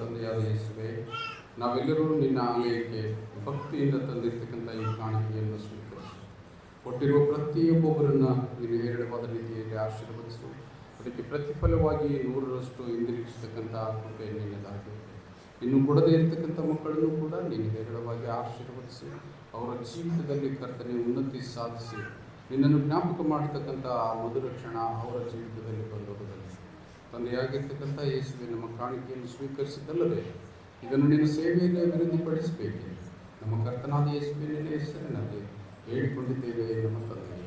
ತಂದೆಯಾದ ಯೇಸುವೆ, ನಾವೆಲ್ಲರೂ ನಿನ್ನ ಆಲಯಕ್ಕೆ ಭಕ್ತಿಯಿಂದ ತಂದಿರ್ತಕ್ಕಂಥ ಈ ಕಾಣಿಕೆಯನ್ನು ಸ್ವೀಕರಿಸು. ಕೊಟ್ಟಿರುವ ಪ್ರತಿಯೊಬ್ಬೊಬ್ಬರನ್ನು ನೀನು ಹೇರಳವಾದ ರೀತಿಯಲ್ಲಿ ಆಶೀರ್ವದಿಸು. ಅದಕ್ಕೆ ಪ್ರತಿಫಲವಾಗಿ 100ರಷ್ಟು ಹಿಂದಿರುಗಿಸ್ತಕ್ಕಂಥ ಕೃಪೆ ನಿನ್ನದಾಗಿದೆ. ಇನ್ನು ಕೊಡದೇ ಇರತಕ್ಕಂಥ ಮಕ್ಕಳನ್ನು ಕೂಡ ನೀನು ಹೇರಳವಾಗಿ ಆಶೀರ್ವದಿಸಿ ಅವರ ಜೀವಿತದಲ್ಲಿ ಕರ್ತನೆ ಉನ್ನತಿ ಸಾಧಿಸಿ ನಿನ್ನನ್ನು ಜ್ಞಾಪಕ ಮಾಡತಕ್ಕಂಥ ಆ ಮಧುರ ಕ್ಷಣ ಅವರ ಜೀವಿತದಲ್ಲಿ ಬಂದೋಗುತ್ತದೆ. ತಂದೆಯಾಗಿರ್ತಕ್ಕಂಥ ಯೇಸುವೆ, ನಮ್ಮ ಕಾಣಿಕೆಯನ್ನು ಸ್ವೀಕರಿಸಿದ್ದಲ್ಲದೆ ಇದನ್ನು ನಿನ್ನ ಸೇವೆಯಲ್ಲಿ ಅಭಿವೃದ್ಧಿಪಡಿಸಬೇಕು. ನಮ್ಮ ಕರ್ತನಾದ ಯೇಸುವಿನ ಹೆಸರಿನಲ್ಲಿ ಹೇಳಿಕೊಂಡಿದ್ದೇವೆ ನಮ್ಮ ತಂದೆ.